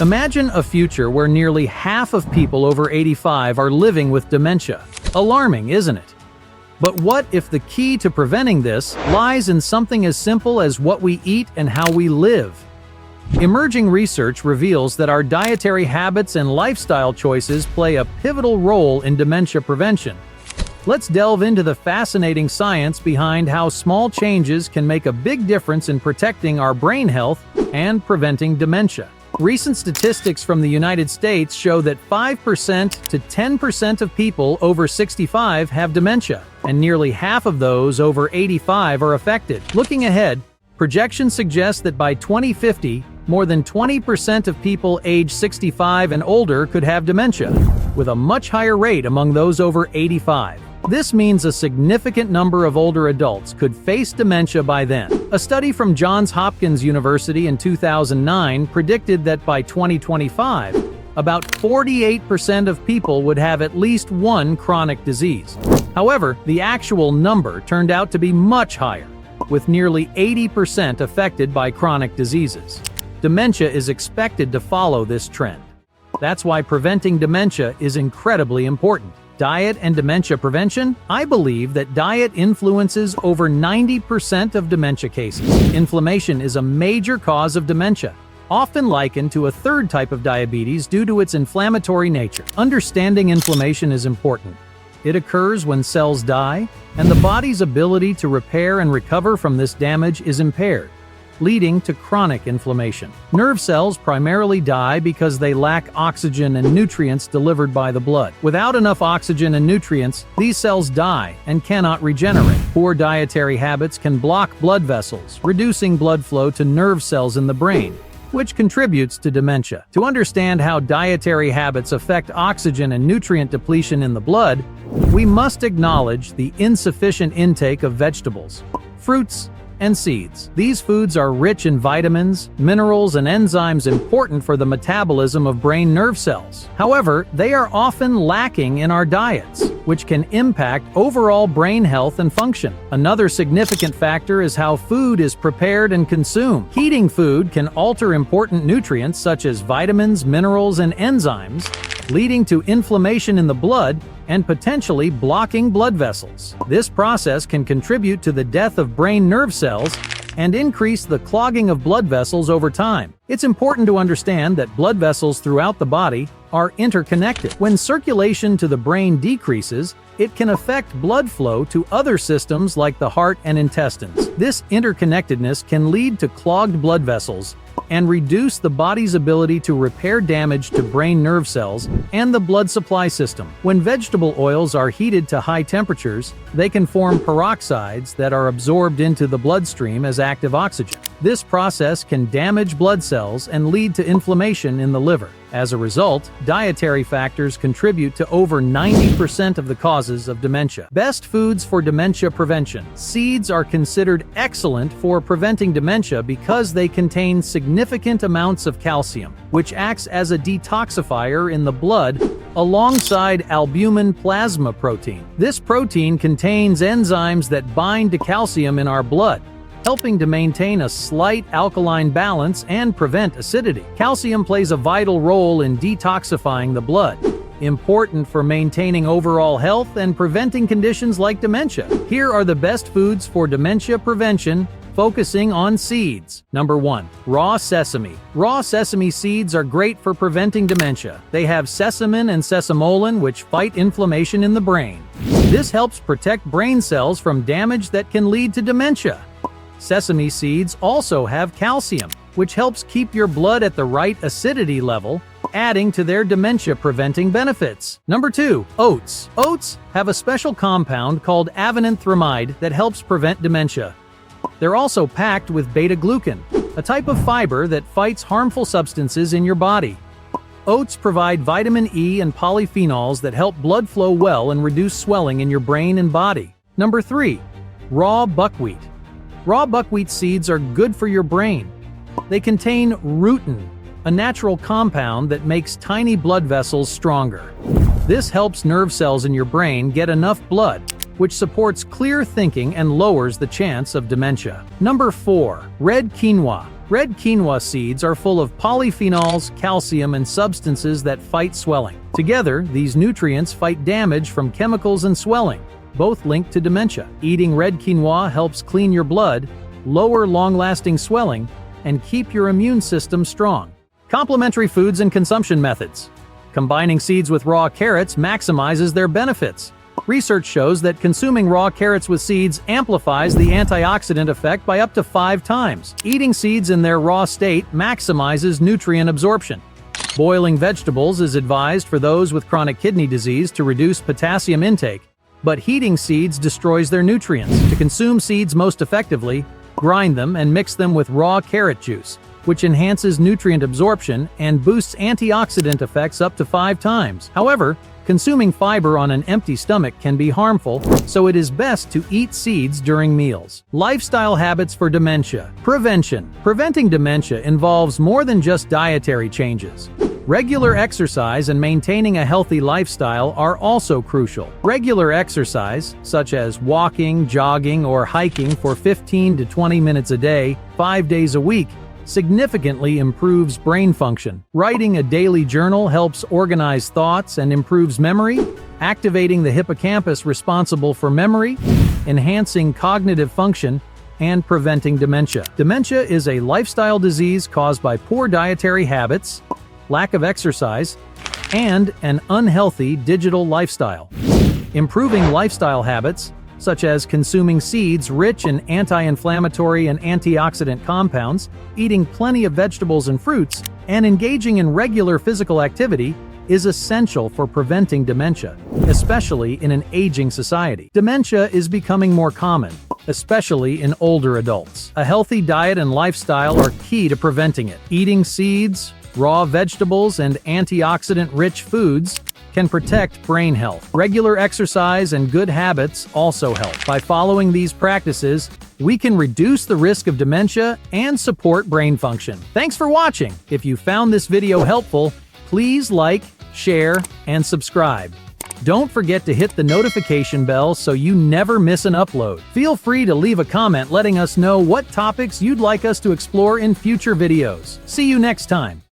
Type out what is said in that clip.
Imagine a future where nearly half of people over 85 are living with dementia. Alarming, isn't it? But what if the key to preventing this lies in something as simple as what we eat and how we live? Emerging research reveals that our dietary habits and lifestyle choices play a pivotal role in dementia prevention. Let's delve into the fascinating science behind how small changes can make a big difference in protecting our brain health and preventing dementia. Recent statistics from the United States show that 5% to 10% of people over 65 have dementia, and nearly half of those over 85 are affected. Looking ahead, projections suggest that by 2050, more than 20% of people age 65 and older could have dementia, with a much higher rate among those over 85. This means a significant number of older adults could face dementia by then. A study from Johns Hopkins University in 2009 predicted that by 2025, about 48% of people would have at least one chronic disease. However, the actual number turned out to be much higher, with nearly 80% affected by chronic diseases. Dementia is expected to follow this trend. That's why preventing dementia is incredibly important. Diet and dementia prevention? I believe that diet influences over 90% of dementia cases. Inflammation is a major cause of dementia, often likened to a third type of diabetes due to its inflammatory nature. Understanding inflammation is important. It occurs when cells die, and the body's ability to repair and recover from this damage is impaired, leading to chronic inflammation. Nerve cells primarily die because they lack oxygen and nutrients delivered by the blood. Without enough oxygen and nutrients, these cells die and cannot regenerate. Poor dietary habits can block blood vessels, reducing blood flow to nerve cells in the brain, which contributes to dementia. To understand how dietary habits affect oxygen and nutrient depletion in the blood, we must acknowledge the insufficient intake of vegetables, fruits, and seeds. These foods are rich in vitamins, minerals, and enzymes important for the metabolism of brain nerve cells. However, they are often lacking in our diets, which can impact overall brain health and function. Another significant factor is how food is prepared and consumed. Heating food can alter important nutrients such as vitamins, minerals, and enzymes, leading to inflammation in the blood and potentially blocking blood vessels. This process can contribute to the death of brain nerve cells and increase the clogging of blood vessels over time. It's important to understand that blood vessels throughout the body are interconnected. When circulation to the brain decreases, it can affect blood flow to other systems like the heart and intestines. This interconnectedness can lead to clogged blood vessels and reduce the body's ability to repair damage to brain nerve cells and the blood supply system. When vegetable oils are heated to high temperatures, they can form peroxides that are absorbed into the bloodstream as active oxygen. This process can damage blood cells and lead to inflammation in the liver. As a result, dietary factors contribute to over 90% of the causes of dementia. Best foods for dementia prevention. Seeds are considered excellent for preventing dementia because they contain significant amounts of calcium, which acts as a detoxifier in the blood alongside albumin plasma protein. This protein contains enzymes that bind to calcium in our blood, helping to maintain a slight alkaline balance and prevent acidity. Calcium plays a vital role in detoxifying the blood, important for maintaining overall health and preventing conditions like dementia. Here are the best foods for dementia prevention, focusing on seeds. Number 1. Raw sesame. Raw sesame seeds are great for preventing dementia. They have sesamin and sesamolin, which fight inflammation in the brain. This helps protect brain cells from damage that can lead to dementia. Sesame seeds also have calcium, which helps keep your blood at the right acidity level, adding to their dementia-preventing benefits. Number 2. Oats. Oats have a special compound called avenanthromide that helps prevent dementia. They're also packed with beta-glucan, a type of fiber that fights harmful substances in your body. Oats provide vitamin E and polyphenols that help blood flow well and reduce swelling in your brain and body. Number 3. Raw buckwheat. Raw buckwheat seeds are good for your brain. They contain rutin, a natural compound that makes tiny blood vessels stronger. This helps nerve cells in your brain get enough blood, which supports clear thinking and lowers the chance of dementia. Number 4. Red quinoa. Red quinoa seeds are full of polyphenols, calcium, and substances that fight swelling. Together, these nutrients fight damage from chemicals and swelling, both linked to dementia. Eating red quinoa helps clean your blood, lower long-lasting swelling, and keep your immune system strong. Complementary foods and consumption methods. Combining seeds with raw carrots maximizes their benefits. Research shows that consuming raw carrots with seeds amplifies the antioxidant effect by up to 5 times. Eating seeds in their raw state maximizes nutrient absorption. Boiling vegetables is advised for those with chronic kidney disease to reduce potassium intake, but heating seeds destroys their nutrients. To consume seeds most effectively, grind them and mix them with raw carrot juice, which enhances nutrient absorption and boosts antioxidant effects up to 5 times. However, consuming fiber on an empty stomach can be harmful, so it is best to eat seeds during meals. Lifestyle habits for dementia. Prevention. Preventing dementia involves more than just dietary changes. Regular exercise and maintaining a healthy lifestyle are also crucial. Regular exercise, such as walking, jogging, or hiking for 15 to 20 minutes a day, 5 days a week, significantly improves brain function. Writing a daily journal helps organize thoughts and improves memory, activating the hippocampus responsible for memory, enhancing cognitive function, and preventing dementia. Dementia is a lifestyle disease caused by poor dietary habits, lack of exercise, and an unhealthy digital lifestyle. Improving lifestyle habits, such as consuming seeds rich in anti-inflammatory and antioxidant compounds, eating plenty of vegetables and fruits, and engaging in regular physical activity, is essential for preventing dementia, especially in an aging society. Dementia is becoming more common, especially in older adults. A healthy diet and lifestyle are key to preventing it. Eating seeds, raw vegetables, and antioxidant-rich foods can protect brain health. Regular exercise and good habits also help. By following these practices, we can reduce the risk of dementia and support brain function. Thanks for watching. If you found this video helpful, please like, share, and subscribe. Don't forget to hit the notification bell so you never miss an upload. Feel free to leave a comment letting us know what topics you'd like us to explore in future videos. See you next time.